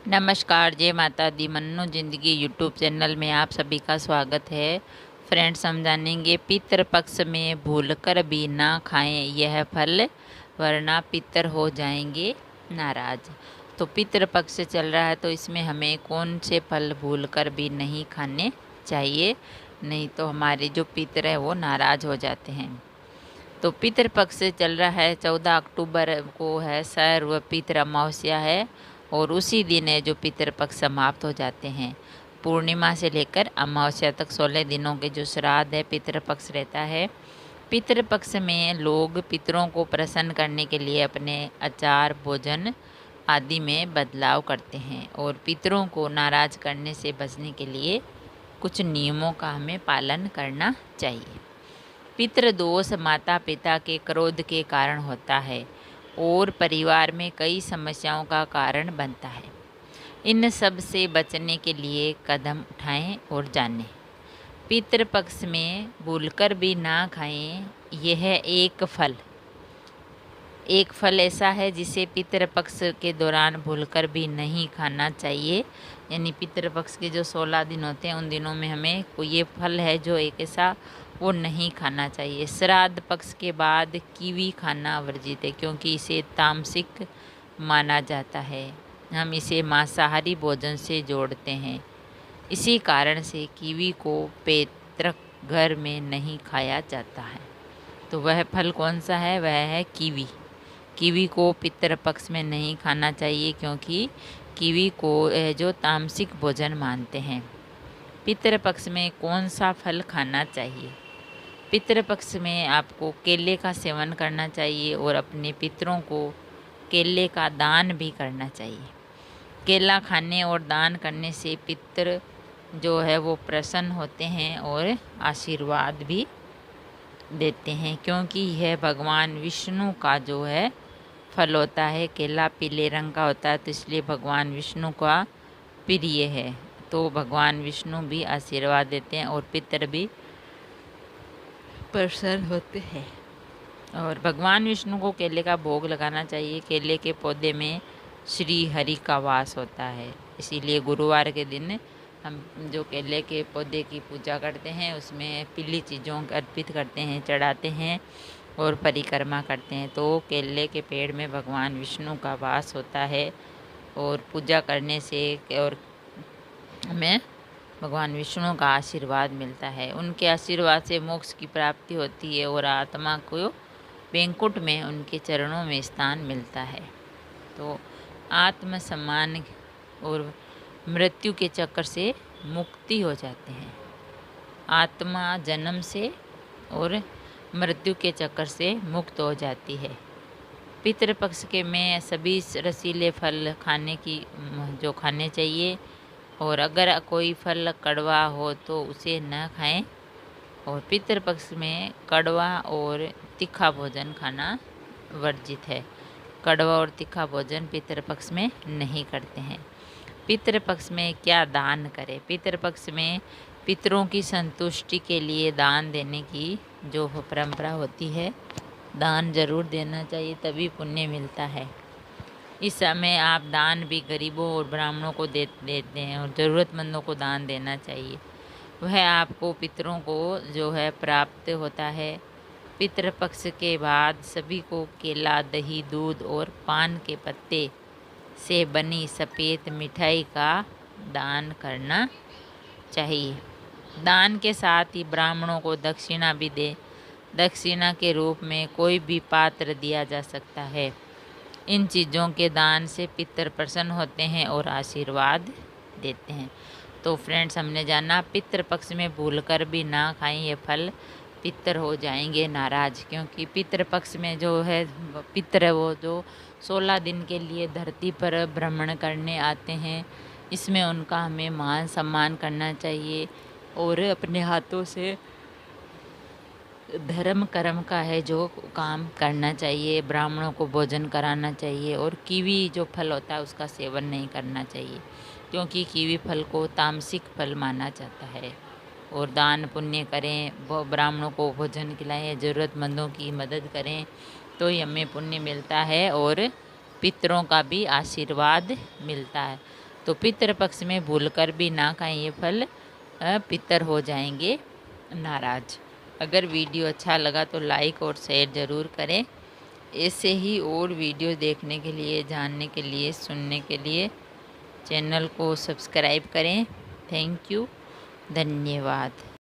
नमस्कार, जय माता दी। मन्नू ज़िंदगी यूट्यूब चैनल में आप सभी का स्वागत है। फ्रेंड्स, हम जानेंगे पितृपक्ष में भूलकर भी ना खाएं यह फल, वरना पितर हो जाएंगे नाराज। तो पितृपक्ष चल रहा है, तो इसमें हमें कौन से फल भूलकर भी नहीं खाने चाहिए, नहीं तो हमारे जो पितर है वो नाराज हो जाते हैं। तो पितृपक्ष चल रहा है, 14 अक्टूबर को है सर्व पितृ अमावस्या है, और उसी दिन है जो पितृपक्ष समाप्त हो जाते हैं। पूर्णिमा से लेकर अमावस्या तक 16 दिनों के जो श्राद्ध है पितृपक्ष रहता है। पितृपक्ष में लोग पितरों को प्रसन्न करने के लिए अपने आचार भोजन आदि में बदलाव करते हैं, और पितरों को नाराज करने से बचने के लिए कुछ नियमों का हमें पालन करना चाहिए। पितृदोष माता पिता के क्रोध के कारण होता है और परिवार में कई समस्याओं का कारण बनता है। इन सब से बचने के लिए कदम उठाएं और जानें। पितृपक्ष में भूलकर भी ना खाएं यह एक फल ऐसा है जिसे पितृपक्ष के दौरान भूलकर भी नहीं खाना चाहिए। यानी पितृपक्ष के जो 16 दिन होते हैं उन दिनों में हमें कोई ये फल है जो एक ऐसा वो नहीं खाना चाहिए। श्राद्ध पक्ष के बाद कीवी खाना वर्जित है, क्योंकि इसे तामसिक माना जाता है। हम इसे मांसाहारी भोजन से जोड़ते हैं। इसी कारण से कीवी को पैतृक घर में नहीं खाया जाता है। तो वह फल कौन सा है? वह है कीवी। कीवी को पितृपक्ष में नहीं खाना चाहिए, क्योंकि कीवी को जो तामसिक भोजन मानते हैं। पितृपक्ष में कौन सा फल खाना चाहिए? पितृपक्ष में आपको केले का सेवन करना चाहिए और अपने पितरों को केले का दान भी करना चाहिए। केला खाने और दान करने से पितर जो है वो प्रसन्न होते हैं और आशीर्वाद भी देते हैं, क्योंकि यह भगवान विष्णु का जो है फल होता है। केला पीले रंग का होता है, तो इसलिए भगवान विष्णु का प्रिय है। तो भगवान विष्णु भी आशीर्वाद देते हैं और पितर भी प्रसन्न होते हैं। और भगवान विष्णु को केले का भोग लगाना चाहिए। केले के पौधे में श्री हरि का वास होता है, इसीलिए गुरुवार के दिन हम जो केले के पौधे की पूजा करते हैं उसमें पीली चीज़ों अर्पित करते हैं, चढ़ाते हैं और परिक्रमा करते हैं। तो केले के पेड़ में भगवान विष्णु का वास होता है, और पूजा करने से और हमें भगवान विष्णु का आशीर्वाद मिलता है। उनके आशीर्वाद से मोक्ष की प्राप्ति होती है और आत्मा को वैकुंठ में उनके चरणों में स्थान मिलता है। तो आत्मसम्मान और मृत्यु के चक्कर से मुक्ति हो जाते हैं। आत्मा जन्म से और मृत्यु के चक्कर से मुक्त हो जाती है। पितृपक्ष के में सभी रसीले फल खाने चाहिए, और अगर कोई फल कड़वा हो तो उसे न खाएं। और पितृपक्ष में कड़वा और तीखा भोजन खाना वर्जित है। कड़वा और तीखा भोजन पितृपक्ष में नहीं करते हैं। पितृपक्ष में क्या दान करें? पितृपक्ष में पितरों की संतुष्टि के लिए दान देने की जो परंपरा होती है, दान जरूर देना चाहिए, तभी पुण्य मिलता है। इस समय आप दान भी गरीबों और ब्राह्मणों को देते हैं, और ज़रूरतमंदों को दान देना चाहिए। वह आपको पितरों को जो है प्राप्त होता है। पितृपक्ष के बाद सभी को केला, दही, दूध और पान के पत्ते से बनी सफ़ेद मिठाई का दान करना चाहिए। दान के साथ ही ब्राह्मणों को दक्षिणा भी दे। दक्षिणा के रूप में कोई भी पात्र दिया जा सकता है। इन चीज़ों के दान से पितर प्रसन्न होते हैं और आशीर्वाद देते हैं। तो फ्रेंड्स, हमने जाना पितृपक्ष में भूलकर भी ना खाएं ये फल, पितर हो जाएंगे नाराज। क्योंकि पितृपक्ष में जो है पितर है वो जो 16 दिन के लिए धरती पर भ्रमण करने आते हैं। इसमें उनका हमें मान सम्मान करना चाहिए, और अपने हाथों से धर्म कर्म का है जो काम करना चाहिए। ब्राह्मणों को भोजन कराना चाहिए, और कीवी जो फल होता है उसका सेवन नहीं करना चाहिए, क्योंकि कीवी फल को तामसिक फल माना जाता है। और दान पुण्य करें, वो ब्राह्मणों को भोजन खिलाएं, ज़रूरतमंदों की मदद करें, तो हमें पुण्य मिलता है और पितरों का भी आशीर्वाद मिलता है। तो पितृपक्ष में भूलकर भी ना खाएं ये फल, पितर हो जाएंगे नाराज। अगर वीडियो अच्छा लगा तो लाइक और शेयर ज़रूर करें। ऐसे ही और वीडियो देखने के लिए, जानने के लिए, सुनने के लिए चैनल को सब्सक्राइब करें। थैंक यू, धन्यवाद।